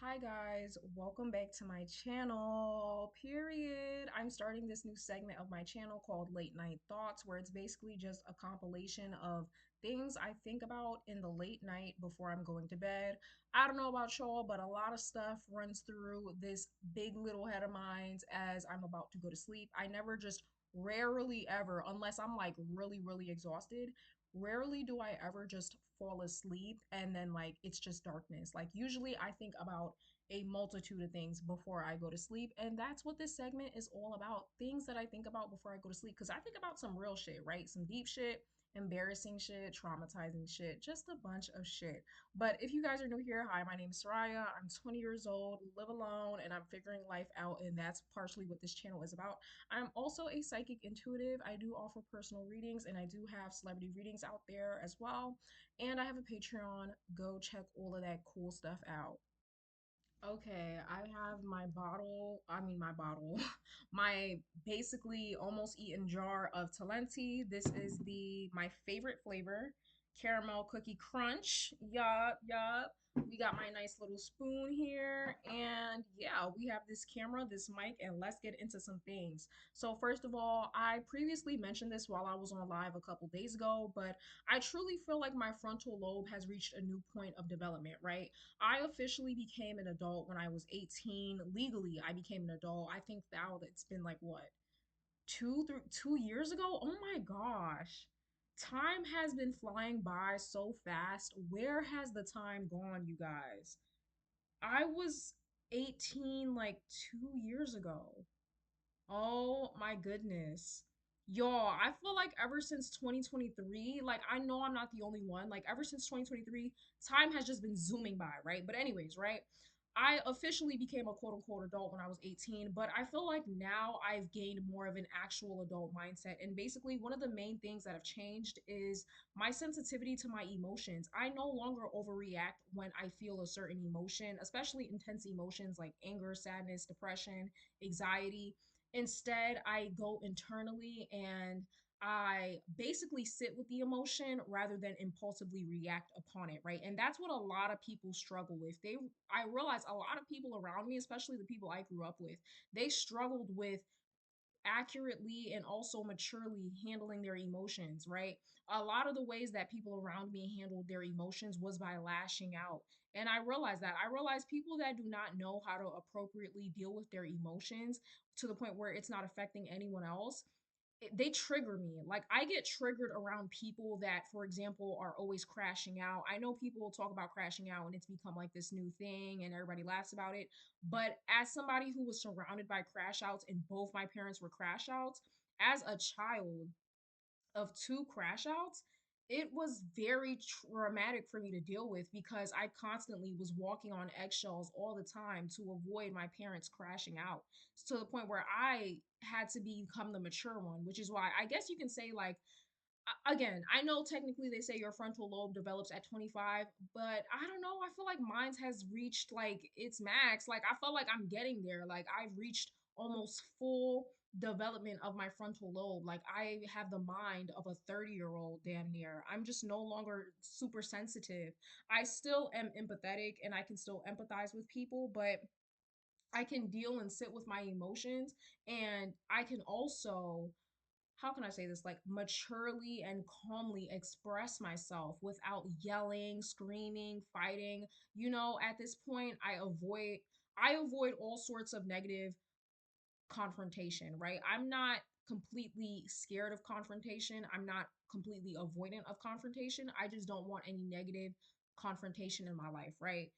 Hi guys, welcome back to my channel. Period. I'm starting this new segment of my channel called Late Night Thoughts, where it's basically just a compilation of things I think about in the late night before I'm going to bed. I don't know about y'all, but a lot of stuff runs through this big little head of mine as I'm about to go to sleep. I never just rarely ever, unless I'm like really exhausted, rarely do I ever just fall asleep and then like it's just darkness. Like usually I think about a multitude of things before I go to sleep, and that's what this segment is all about. Things that I think about before I go to sleep, because I think about some real shit, right? Some deep shit, embarrassing shit, traumatizing shit, just a bunch of shit. But if you guys are new here, hi, my name is Soraya. I'm 20 years old, live alone, and I'm figuring life out, and that's partially what this channel is about. I'm also a psychic intuitive. I do offer personal readings and I do have celebrity readings out there as well. And I have a Patreon. Go check all of that cool stuff out. Okay, I have my bottle, my basically almost eaten jar of Talenti. This is my favorite flavor, caramel cookie crunch. Yup, yup. We got my nice little spoon here, and yeah, we have this camera, this mic, and let's get into some things. So first of all, I previously mentioned this while I was on live a couple days ago, but I truly feel like my frontal lobe has reached a new point of development, right? I officially became an adult when I was 18. Legally, I became an adult. I think now it's been like what, 2 years ago? Oh my gosh. Time has been flying by so fast. Where has the time gone, you guys? I was 18 like 2 years ago. Oh my goodness. Y'all, I feel like ever since 2023, like I know I'm not the only one, like ever since 2023, time has just been zooming by, right? But anyways, right? I officially became a quote unquote adult when I was 18, but I feel like now I've gained more of an actual adult mindset. And basically, one of the main things that have changed is my sensitivity to my emotions. I no longer overreact when I feel a certain emotion, especially intense emotions like anger, sadness, depression, anxiety. Instead, I go internally and I basically sit with the emotion rather than impulsively react upon it, right? And that's what a lot of people struggle with. I realize a lot of people around me, especially the people I grew up with, they struggled with accurately and also maturely handling their emotions, right? A lot of the ways that people around me handled their emotions was by lashing out. And I realized that. I realized people that do not know how to appropriately deal with their emotions to the point where it's not affecting anyone else, they trigger me. Like I get triggered around people that, for example, are always crashing out. I know people will talk about crashing out and it's become like this new thing and everybody laughs about it. But as somebody who was surrounded by crash outs and both my parents were crash outs, as a child of two crash outs, it was very traumatic for me to deal with because I constantly was walking on eggshells all the time to avoid my parents crashing out, to the point where I had to become the mature one, which is why I guess you can say, like, again, I know technically they say your frontal lobe develops at 25, but I don't know. I feel like mine has reached like its max. Like I felt like I'm getting there. Like I've reached almost full development of my frontal lobe. Like I have the mind of a 30-year-old damn near. I'm just no longer super sensitive. I still am empathetic and I can still empathize with people, but I can deal and sit with my emotions, and I can also, how can I say this, like maturely and calmly express myself without yelling, screaming, fighting. You know, at this point I avoid all sorts of negative confrontation, right? I'm not completely scared of confrontation. I'm not completely avoidant of confrontation. I just don't want any negative confrontation in my life, right?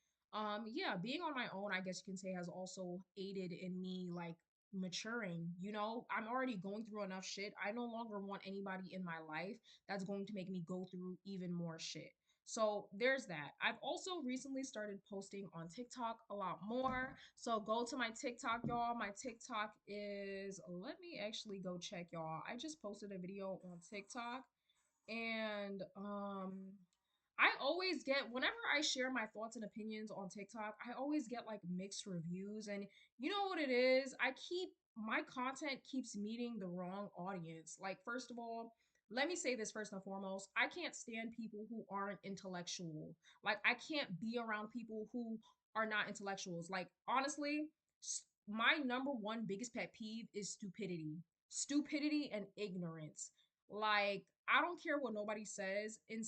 Yeah, being on my own, I guess you can say, has also aided in me like maturing. You know, I'm already going through enough shit. I no longer want anybody in my life that's going to make me go through even more shit. So there's that. I've also recently started posting on TikTok a lot more. So go to my TikTok, y'all. My TikTok is, let me actually go check, y'all. I just posted a video on TikTok, and I always get, whenever I share my thoughts and opinions on TikTok, I always get like mixed reviews. And you know what it is? My content keeps meeting the wrong audience. Like, first of all, let me say this first and foremost. I can't stand people who aren't intellectual. Like, I can't be around people who are not intellectuals. Like, honestly, my number one biggest pet peeve is stupidity. Stupidity and ignorance. Like, I don't care what nobody says. In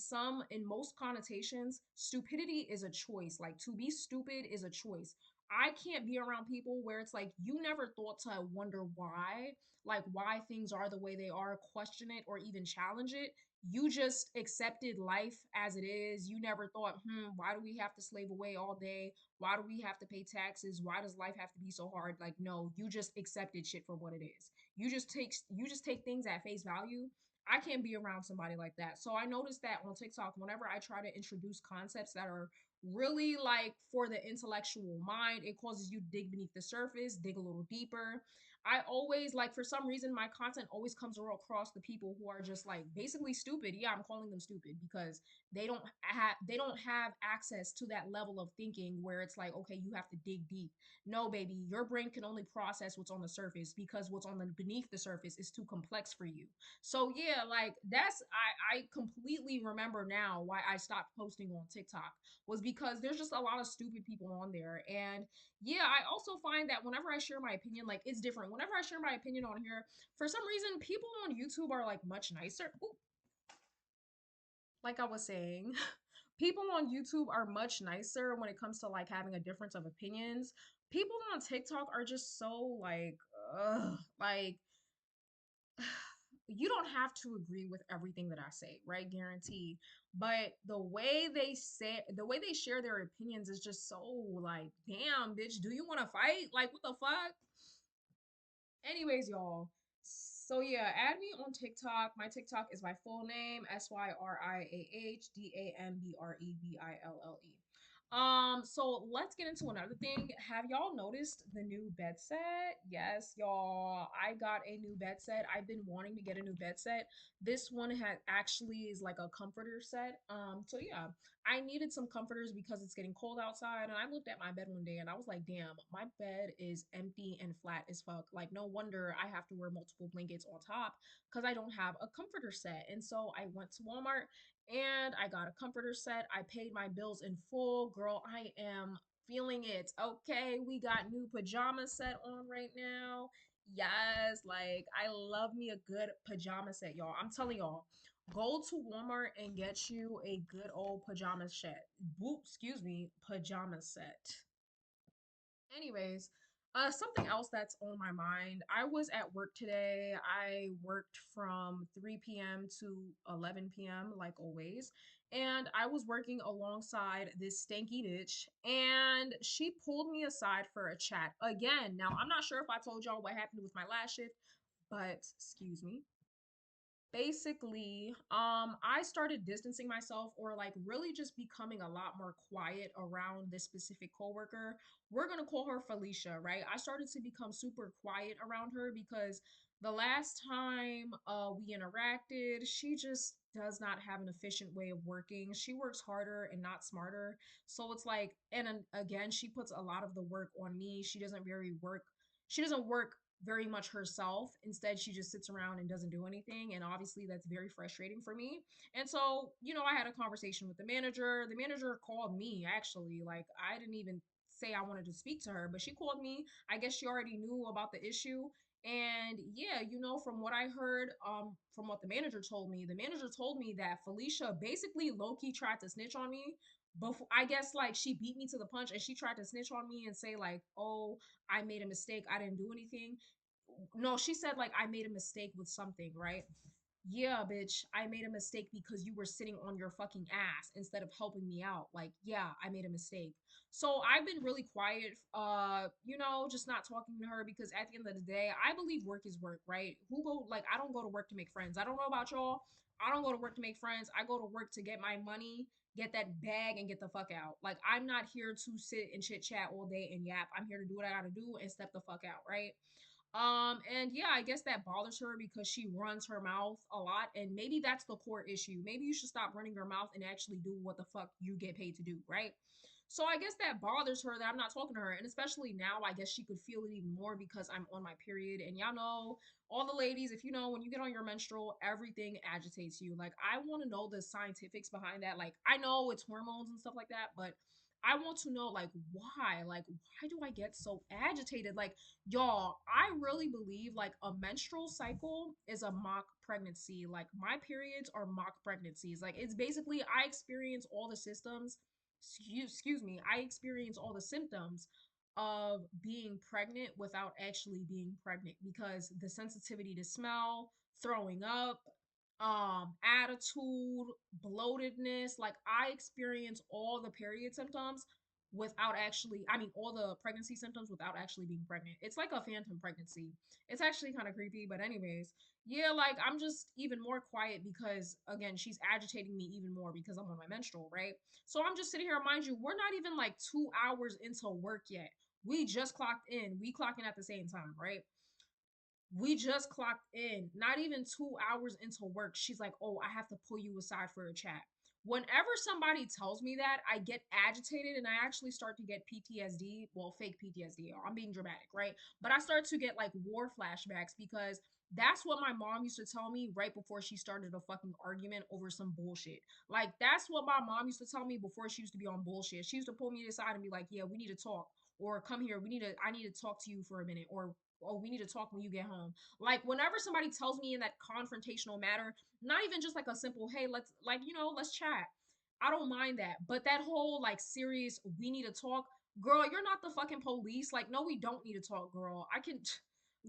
most connotations, stupidity is a choice. Like, to be stupid is a choice. I can't be around people where it's like you never thought to wonder why, like why things are the way they are, question it, or even challenge it. You just accepted life as it is. You never thought, why do we have to slave away all day? Why do we have to pay taxes? Why does life have to be so hard? Like, no, you just accepted shit for what it is. You just take things at face value. I can't be around somebody like that. So I noticed that on TikTok, whenever I try to introduce concepts that are really like for the intellectual mind, it causes you to dig beneath the surface, dig a little deeper. I always like, for some reason, my content always comes across the people who are just like basically stupid. Yeah, I'm calling them stupid because they don't have access to that level of thinking where it's like, okay, you have to dig deep. No, baby, your brain can only process what's on the surface because what's on the beneath the surface is too complex for you. So yeah, like I completely remember now why I stopped posting on TikTok was because there's just a lot of stupid people on there. And yeah, I also find that whenever I share my opinion, like it's different. Whenever I share my opinion on here, for some reason, people on YouTube are like much nicer. Ooh, like I was saying, people on YouTube are much nicer when it comes to like having a difference of opinions. People on TikTok are just so like, like you don't have to agree with everything that I say, right? Guarantee. But the way they share their opinions is just so like, damn, bitch, do you want to fight? Like, what the fuck? Anyways, y'all. So yeah, add me on TikTok. My TikTok is my full name, SYRIAHDAMBREVILLE. So let's get into another thing. Have y'all noticed the new bed set? Yes, y'all. I got a new bed set. I've been wanting to get a new bed set. This one had actually is like a comforter set. So yeah, I needed some comforters because it's getting cold outside. And I looked at my bed one day and I was like, damn, my bed is empty and flat as fuck. Like, no wonder I have to wear multiple blankets on top because I don't have a comforter set. And so I went to Walmart and I got a comforter set. I paid my bills in full. Girl, I am feeling it. Okay, we got new pajama set on right now. Yes, like I love me a good pajama set, y'all. I'm telling y'all, go to Walmart and get you a good old pajama set. Whoop, excuse me, pajama set. Anyways, something else that's on my mind. I was at work today. I worked from 3 p.m. to 11 p.m. like always. And I was working alongside this stanky bitch, and she pulled me aside for a chat again. Now, I'm not sure if I told y'all what happened with my last shift, but excuse me, basically I started distancing myself, or like really just becoming a lot more quiet around this specific coworker. We're going to call her Felicia, right? I started to become super quiet around her because the last time we interacted, she just does not have an efficient way of working. She works harder and not smarter. So it's like, and again, she puts a lot of the work on me. She doesn't work very much herself. Instead, she just sits around and doesn't do anything. And obviously, that's very frustrating for me. And so, I had a conversation with the manager. The manager called me, actually. Like, I didn't even say I wanted to speak to her, but she called me. I guess she already knew about the issue. And yeah, from what I heard, from what the manager told me that Felicia basically low key tried to snitch on me. Before, I guess, like, she beat me to the punch and she tried to snitch on me and say like, oh, I made a mistake, I didn't do anything. No, she said like I made a mistake with something, right? Yeah, bitch, I made a mistake because you were sitting on your fucking ass instead of helping me out. Like, yeah, I made a mistake. So I've been really quiet, just not talking to her because at the end of the day, I believe work is work, right? I don't go to work to make friends. I don't know about y'all. I don't go to work to make friends. I go to work to get my money, get that bag, and get the fuck out. Like, I'm not here to sit and chit chat all day and yap. I'm here to do what I gotta do and step the fuck out, right? And yeah, I guess that bothers her because she runs her mouth a lot, and maybe that's the core issue. Maybe you should stop running your mouth and actually do what the fuck you get paid to do, right? So I guess that bothers her that I'm not talking to her, and especially now, I guess she could feel it even more because I'm on my period, and y'all know, all the ladies, if you know, when you get on your menstrual, everything agitates you. Like, I want to know the scientifics behind that. Like, I know it's hormones and stuff like that, but I want to know like why? Like why do I get so agitated? Like y'all, I really believe like a menstrual cycle is a mock pregnancy. Like my periods are mock pregnancies. Like it's basically I experience all the systems, excuse me, I experience all the symptoms of being pregnant without actually being pregnant because the sensitivity to smell, throwing up, attitude, bloatedness, like I experience all the period symptoms without actually, I mean all the pregnancy symptoms without actually being pregnant. It's like a phantom pregnancy. It's actually kind of creepy, but anyways, yeah, like I'm just even more quiet because again, she's agitating me even more because I'm on my menstrual, right? So I'm just sitting here, mind you, we're not even like 2 hours into work yet. We just clocked in. We clocking at the same time, right? We just clocked in, not even 2 hours into work. She's like, oh, I have to pull you aside for a chat. Whenever somebody tells me that, I get agitated and I actually start to get PTSD. Well, fake PTSD. I'm being dramatic, right? But I start to get like war flashbacks because that's what my mom used to tell me right before she started a fucking argument over some bullshit. Like, that's what my mom used to tell me before she used to be on bullshit. She used to pull me aside and be like, yeah, we need to talk. Or come here, I need to talk to you for a minute. Or oh, we need to talk when you get home. Like whenever somebody tells me in that confrontational manner, not even just like a simple, hey, let's like, let's chat. I don't mind that. But that whole like serious, we need to talk, girl, you're not the fucking police. Like, no, we don't need to talk, girl. I can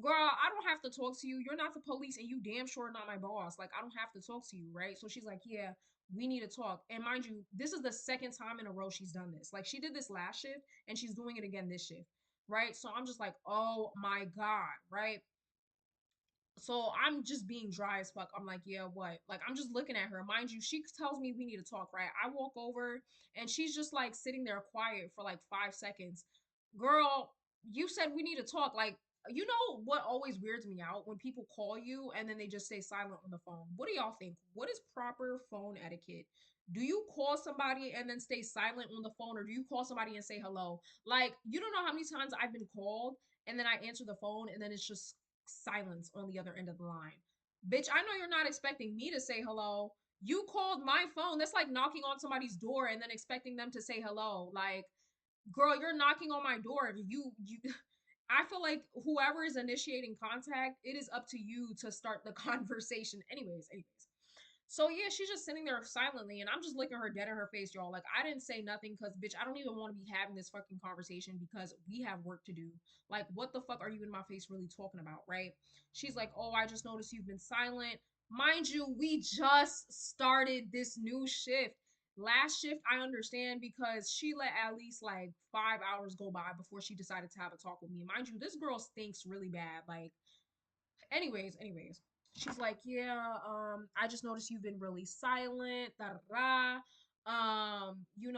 girl, I don't have to talk to you. You're not the police and you damn sure not my boss. Like, I don't have to talk to you, right? So she's like, yeah, we need to talk. And mind you, this is the second time in a row she's done this. Like, she did this last shift and she's doing it again this shift, right? So I'm just like, oh my God, right? So I'm just being dry as fuck. I'm like, yeah, what? Like, I'm just looking at her. Mind you, she tells me we need to talk, right? I walk over and she's just like sitting there quiet for like 5 seconds. Girl, you said we need to talk. Like, you know what always weirds me out? When people call you and then they just stay silent on the phone. What do y'all think? What is proper phone etiquette? Do you call somebody and then stay silent on the phone, or do you call somebody and say hello? Like, you don't know how many times I've been called and then I answer the phone and then it's just silence on the other end of the line. Bitch, I know you're not expecting me to say hello. You called my phone. That's like knocking on somebody's door and then expecting them to say hello. Like, girl, you're knocking on my door. You I feel like whoever is initiating contact, it is up to you to start the conversation. Anyways. So yeah, she's just sitting there silently, and I'm just looking her dead in her face, y'all. Like I didn't say nothing because bitch, I don't even want to be having this fucking conversation because we have work to do. Like, what the fuck are you in my face really talking about, right? She's like, oh, I just noticed you've been silent. Mind you, we just started this new shift. Last shift, I understand because she let at least like 5 hours go by before she decided to have a talk with me. Mind you, this girl stinks really bad. Like, anyways, she's like, yeah, I just noticed you've been really silent, da da da.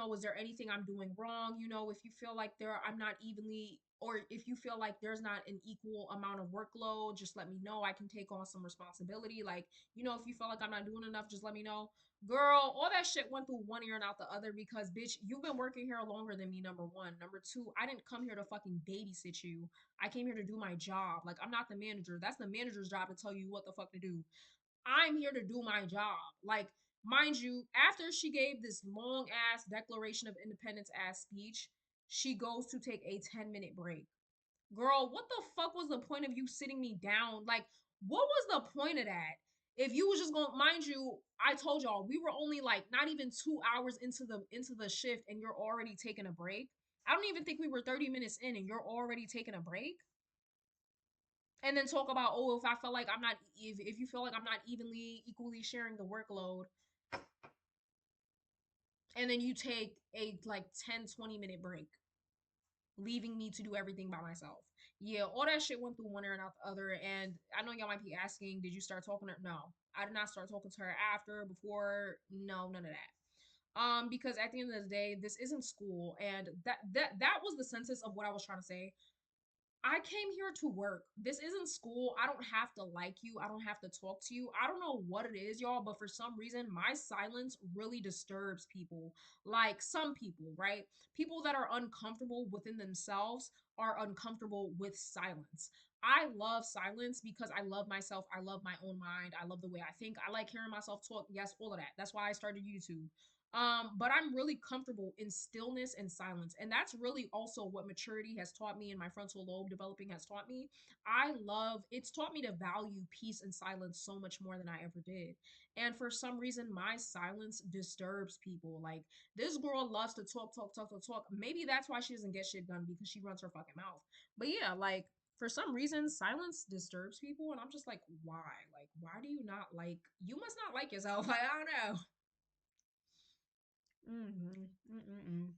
Was there anything I'm doing wrong? If you feel like I'm not evenly, or if you feel like there's not an equal amount of workload, just let me know. I can take on some responsibility. Like, if you feel like I'm not doing enough, just let me know. Girl, all that shit went through one ear and out the other because, bitch, you've been working here longer than me, number one. Number two, I didn't come here to fucking babysit you. I came here to do my job. Like, I'm not the manager. That's the manager's job to tell you what the fuck to do. I'm here to do my job. Like, mind you, after she gave this long ass Declaration of Independence ass speech, she goes to take a 10-minute break. Girl, what the fuck was the point of you sitting me down? Like, what was the point of that? If you was just going, mind you, I told y'all we were only like not even 2 hours into the shift, and you're already taking a break. I don't even think we were 30 minutes in, and you're already taking a break. And then talk about, oh, if I feel like I'm not, if you feel like I'm not equally sharing the workload, and then you take a like 10-20 minute break, leaving me to do everything by myself. Yeah, all that shit went through one ear and out the other. And I know y'all might be asking, did you start talking to her? No, I did not start talking to her after, before. No, none of that. Because at the end of the day, this isn't school, and that was the census of what I was trying to say. I came here to work. This isn't school. I don't have to like you. I don't have to talk to you. I don't know what it is, y'all, but for some reason, my silence really disturbs people. Like some people, right? People that are uncomfortable within themselves are uncomfortable with silence. I love silence because I love myself. I love my own mind. I love the way I think. I like hearing myself talk. Yes, all of that. That's why I started YouTube. But I'm really comfortable in stillness and silence. And that's really also what maturity has taught me and my frontal lobe developing has taught me. It's taught me to value peace and silence so much more than I ever did. And for some reason, my silence disturbs people. Like, this girl loves to talk, talk, talk, talk, talk. Maybe that's why she doesn't get shit done because she runs her fucking mouth. But yeah, like, for some reason, silence disturbs people. And I'm just like, why? Like, why do you not like, you must not like yourself. Like, I don't know. Mm-hmm. Mm-mm-mm.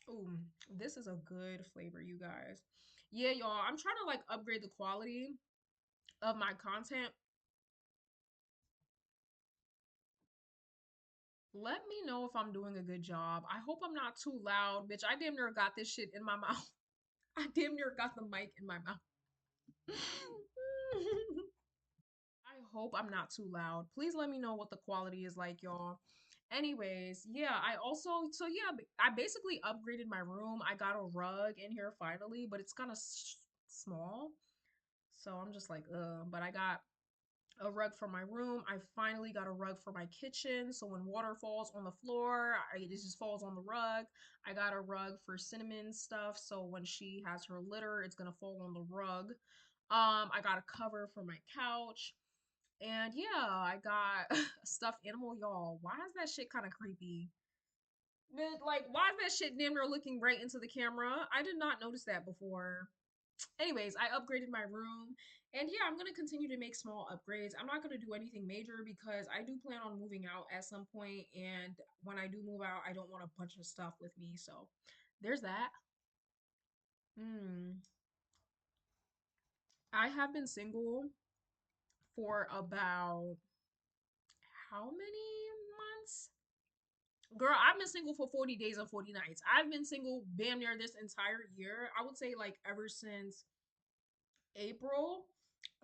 Ooh, this is a good flavor, you guys. Yeah, y'all. I'm trying to like upgrade the quality of my content. Let me know if I'm doing a good job. I hope I'm not too loud, bitch. I damn near got this shit in my mouth. I damn near got the mic in my mouth. I hope I'm not too loud. Please let me know what the quality is like, y'all. Anyways, yeah, I basically upgraded my room. I got a rug in here finally, but it's kind of small. So I'm just like, but I got a rug for my room. I finally got a rug for my kitchen. So when water falls on the floor, it just falls on the rug. I got a rug for Cinnamon stuff. So when she has her litter, it's gonna fall on the rug. I got a cover for my couch. And yeah, I got a stuffed animal, y'all. Why is that shit kind of creepy? Like, why is that shit damn near looking right into the camera? I did not notice that before. Anyways, I upgraded my room. And yeah, I'm going to continue to make small upgrades. I'm not going to do anything major because I do plan on moving out at some point. And when I do move out, I don't want a bunch of stuff with me. So there's that. Hmm. I have been single for about how many months? Girl, I've been single for 40 days and 40 nights. I've been single damn near this entire year. I would say like ever since April.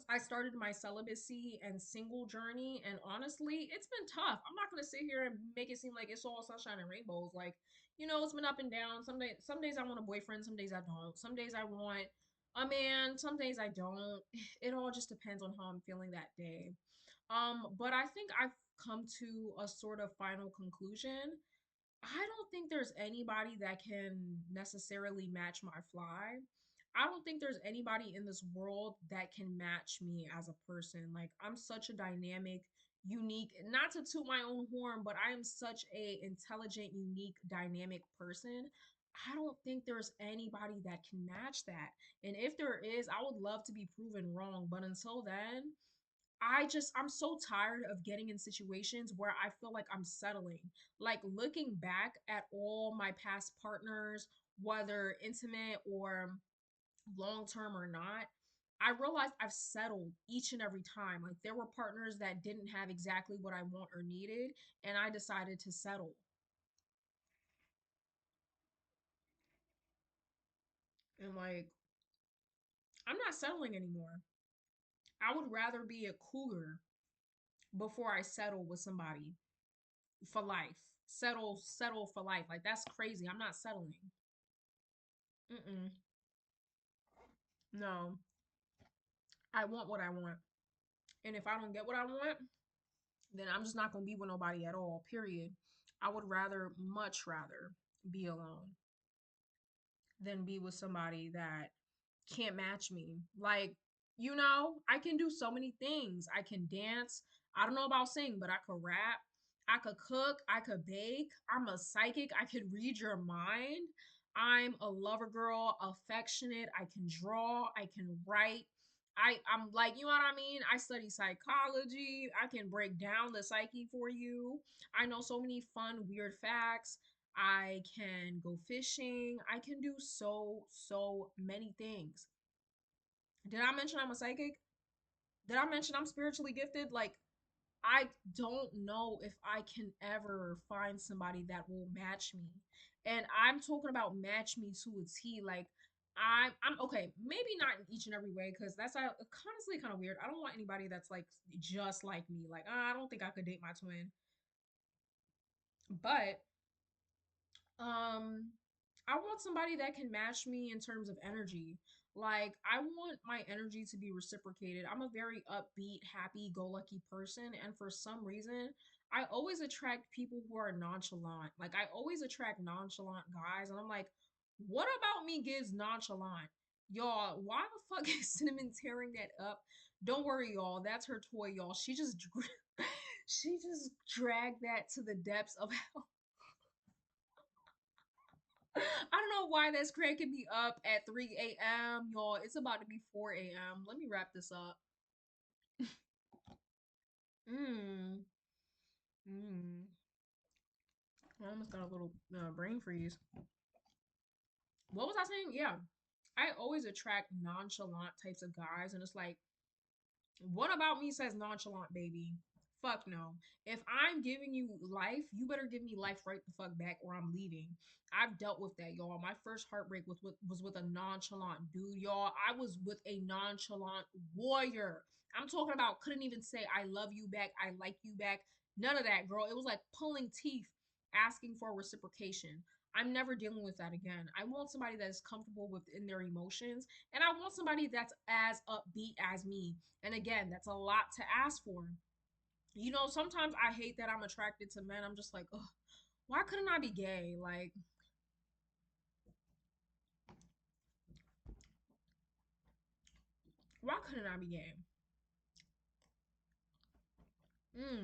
I started my celibacy and single journey, and honestly, it's been tough. I'm not gonna sit here and make it seem like it's all sunshine and rainbows. Like, it's been up and down. Some days I want a boyfriend, some days I don't. Some days I want a man, some days I don't. It all just depends on how I'm feeling that day. But I think I've come to a sort of final conclusion. I don't think there's anybody that can necessarily match my fly. I don't think there's anybody in this world that can match me as a person. Like, I'm such a dynamic, unique, not to toot my own horn, but I am such a intelligent, unique, dynamic person. I don't think there's anybody that can match that. And if there is, I would love to be proven wrong, but until then, I'm so tired of getting in situations where I feel like I'm settling. Like, looking back at all my past partners, whether intimate or long term or not, I realized I've settled each and every time. Like, there were partners that didn't have exactly what I want or needed, and I decided to settle. And like, I'm not settling anymore. I would rather be a cougar before I settle with somebody for life. Settle for life. Like, that's crazy. I'm not settling. Mm-mm. No, I want what I want. And if I don't get what I want, then I'm just not going to be with nobody at all, period. I would much rather be alone than be with somebody that can't match me. Like, I can do so many things. I can dance. I don't know about sing, but I could rap. I could cook. I could bake. I'm a psychic. I could read your mind. I'm a lover girl, affectionate. I can draw. I can write. I'm like, you know what I mean? I study psychology. I can break down the psyche for you. I know so many fun, weird facts. I can go fishing. I can do so many things. Did I mention I'm a psychic? Did I mention I'm spiritually gifted? Like, I don't know if I can ever find somebody that will match me. And I'm talking about match me to a T. Like, I'm okay, maybe not in each and every way, because that's honestly kind of weird. I don't want anybody that's like just like me. Like, I don't think I could date my twin. But um I want somebody that can match me in terms of energy. Like, I want my energy to be reciprocated. I'm a very upbeat, happy go lucky person, and for some reason I always attract people who are nonchalant. Like I always attract nonchalant guys, and I'm like, what about me gives nonchalant? Y'all, why the fuck is Cinnamon tearing that up? Don't worry, y'all. That's her toy, y'all. She just dragged that to the depths of hell. I don't know why that's cranking me up at 3 a.m. Y'all, it's about to be 4 a.m. Let me wrap this up. Mmm. Mmm. I almost got a little brain freeze. What was I saying? Yeah. I always attract nonchalant types of guys, and it's like, what about me says nonchalant, baby? Fuck no. If I'm giving you life, you better give me life right the fuck back or I'm leaving. I've dealt with that, y'all. My first heartbreak was with a nonchalant dude, y'all. I was with a nonchalant warrior. I'm talking about couldn't even say I love you back, I like you back. None of that, girl. It was like pulling teeth asking for reciprocation. I'm never dealing with that again. I want somebody that is comfortable within their emotions, and I want somebody that's as upbeat as me. And again, that's a lot to ask for. You know, sometimes I hate that I'm attracted to men. I'm just like, ugh, why couldn't I be gay? Like, why couldn't I be gay?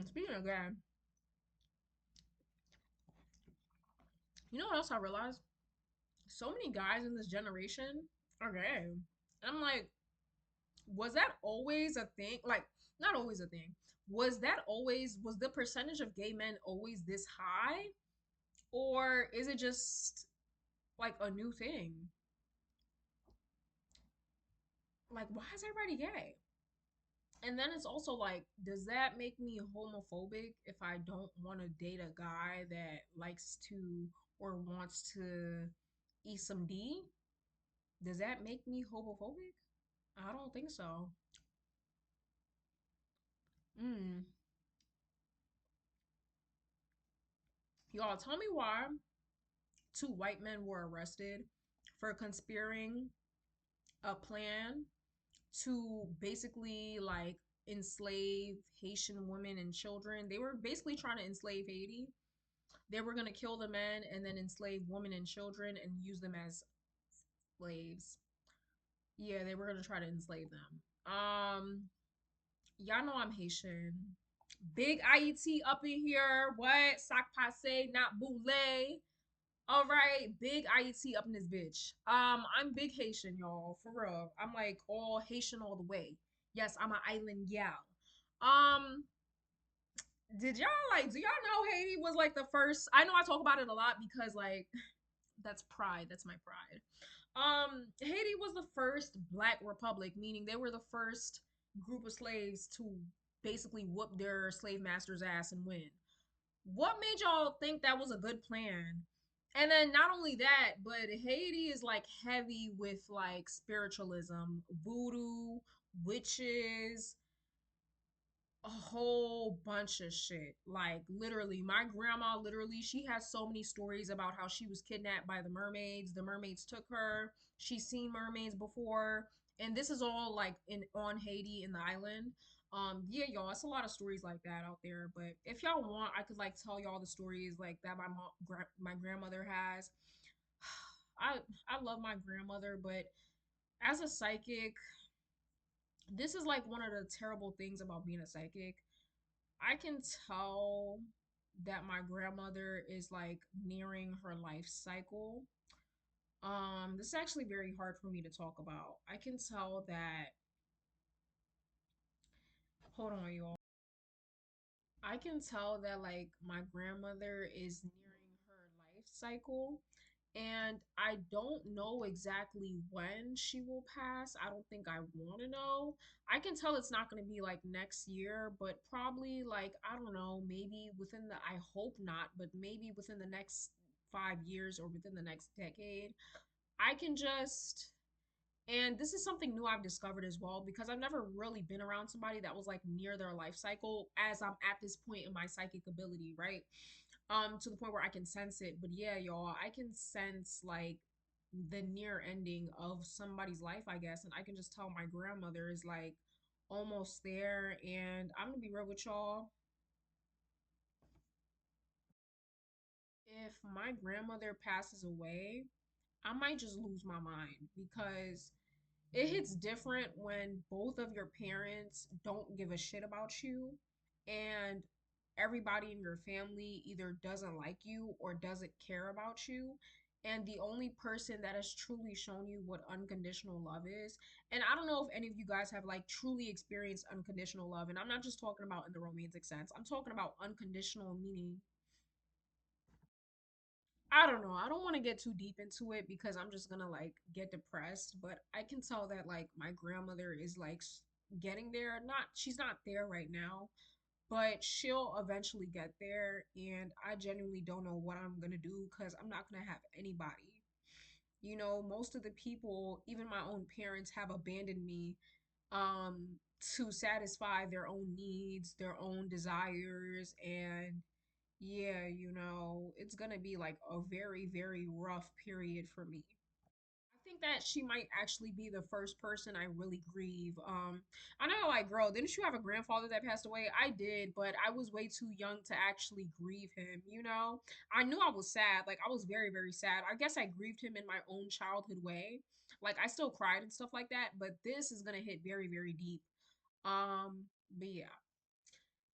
Speaking of gay, you know what else I realized? So many guys in this generation are gay. And I'm like, was that always a thing? Like, not always a thing. Was the percentage of gay men always this high? Or is it just like a new thing? Like, why is everybody gay? And then it's also like, does that make me homophobic if I don't want to date a guy that likes to or wants to eat some D? Does that make me homophobic? I don't think so. Mm. Y'all, tell me why two white men were arrested for conspiring a plan to basically like enslave Haitian women and children. They were basically trying to enslave Haiti. They were going to kill the men and then enslave women and children and use them as slaves. Yeah, they were going to try to enslave them. Y'all know I'm Haitian. Big IET up in here. What? Sac passe, not boule. All right, big IET up in this bitch. I'm big Haitian, y'all, for real. I'm like all Haitian all the way. Yes, I'm an island gal. Um, did y'all like? Do y'all know Haiti was like the first? I know I talk about it a lot because like that's pride. That's my pride. Haiti was the first Black republic, meaning they were the first group of slaves to basically whoop their slave master's ass and win. What made y'all think that was a good plan? And then not only that, but Haiti is like heavy with like spiritualism, voodoo, witches, a whole bunch of shit. Like literally, my grandma literally she has so many stories about how she was kidnapped by the mermaids. The mermaids took her. She's seen mermaids before. And this is all like in on Haiti in the island. Yeah, y'all, it's a lot of stories like that out there. But if y'all want, I could like tell y'all the stories like that my grandmother has. I I love my grandmother, but as a psychic, this is like one of the terrible things about being a psychic. I can tell that my grandmother is like nearing her life cycle. This is actually very hard for me to talk about. I can tell that, hold on, y'all. I can tell that like my grandmother is nearing her life cycle, and I don't know exactly when she will pass. I don't think I want to know. I can tell it's not going to be like next year, but probably like I don't know, maybe within the I hope not, but maybe within the next 5 years or within the next decade. I can just and this is something new I've discovered as well because I've never really been around somebody that was like near their life cycle as I'm at this point in my psychic ability, right? To the point where I can sense it. But yeah, y'all, I can sense like the near ending of somebody's life, I guess, and I can just tell my grandmother is like almost there. And I'm gonna be real with y'all. If my grandmother passes away, I might just lose my mind because it hits different when both of your parents don't give a shit about you and everybody in your family either doesn't like you or doesn't care about you. And the only person that has truly shown you what unconditional love is, and I don't know if any of you guys have like truly experienced unconditional love, and I'm not just talking about in the romantic sense, I'm talking about unconditional meaning. I don't know. I don't want to get too deep into it because I'm just gonna like get depressed. But I can tell that like my grandmother is like getting there. Not, she's not there right now, but she'll eventually get there. And I genuinely don't know what I'm gonna do because I'm not gonna have anybody. You know, most of the people, even my own parents, have abandoned me um to satisfy their own needs, their own desires, and yeah, you know, it's gonna be like a very, very rough period for me. I think that she might actually be the first person I really grieve. I know, like, girl, didn't you have a grandfather that passed away? I did, but I was way too young to actually grieve him, you know? I knew I was sad. Like, I was very, very sad. I guess I grieved him in my own childhood way. Like, I still cried and stuff like that, but this is gonna hit very, very deep. But yeah,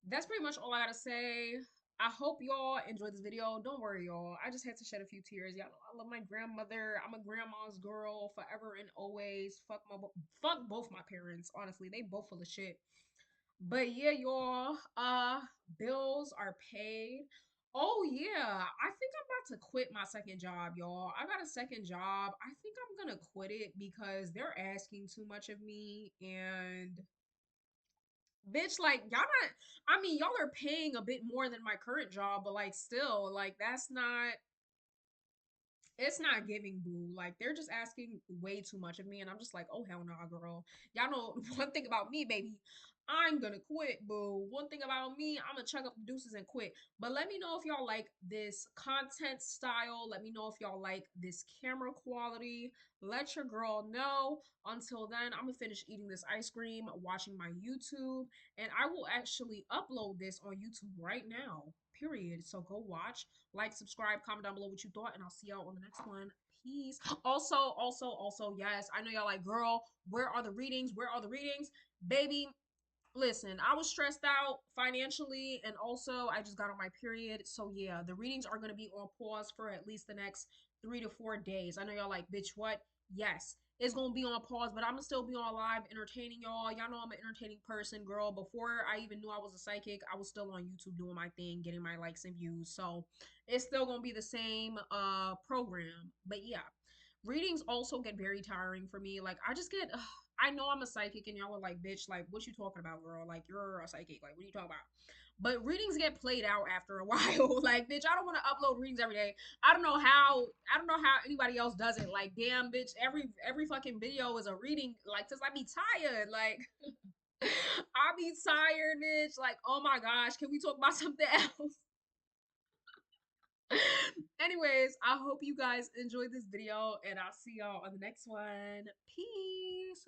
that's pretty much all I gotta say. I hope y'all enjoyed this video. Don't worry, y'all. I just had to shed a few tears. Y'all know I love my grandmother. I'm a grandma's girl forever and always. Fuck both my parents. Honestly, they both full of shit. But yeah, y'all. Bills are paid. Oh yeah, I think I'm about to quit my second job, y'all. I got a second job. I think I'm gonna quit it because they're asking too much of me and bitch, like y'all not, I mean, y'all are paying a bit more than my current job, but like still, like that's not, it's not giving, boo. Like they're just asking way too much of me, and I'm just like, oh hell nah, girl. Y'all know one thing about me, baby. I'm gonna quit, boo. One thing about me, I'm gonna chuck up the deuces and quit. But let me know if y'all like this content style. Let me know if y'all like this camera quality. Let your girl know. Until then, I'm gonna finish eating this ice cream, watching my YouTube, and I will actually upload this on YouTube right now. Period. So go watch, like, subscribe, comment down below what you thought, and I'll see y'all on the next one. Peace. Also, yes, I know y'all like, girl, where are the readings? Where are the readings? Baby, listen, I was stressed out financially, and also I just got on my period. So yeah, the readings are gonna be on pause for at least the next 3 to 4 days. I know y'all like, bitch, what? Yes, it's gonna be on pause, but I'm gonna still be on live entertaining y'all. Y'all know I'm an entertaining person, girl. Before I even knew I was a psychic, I was still on YouTube doing my thing, getting my likes and views. So it's still gonna be the same program. But yeah, readings also get very tiring for me. Like I just get I know I'm a psychic and y'all are like, bitch, like what you talking about, girl? Like you're a psychic. Like what are you talking about? But readings get played out after a while. Like, bitch, I don't want to upload readings every day. I don't know how anybody else does it. Like, damn, bitch, every fucking video is a reading. Like, cause I be tired. Like I be tired, bitch. Like, oh my gosh, can we talk about something else? Anyways, I hope you guys enjoyed this video and I'll see y'all on the next one. Peace.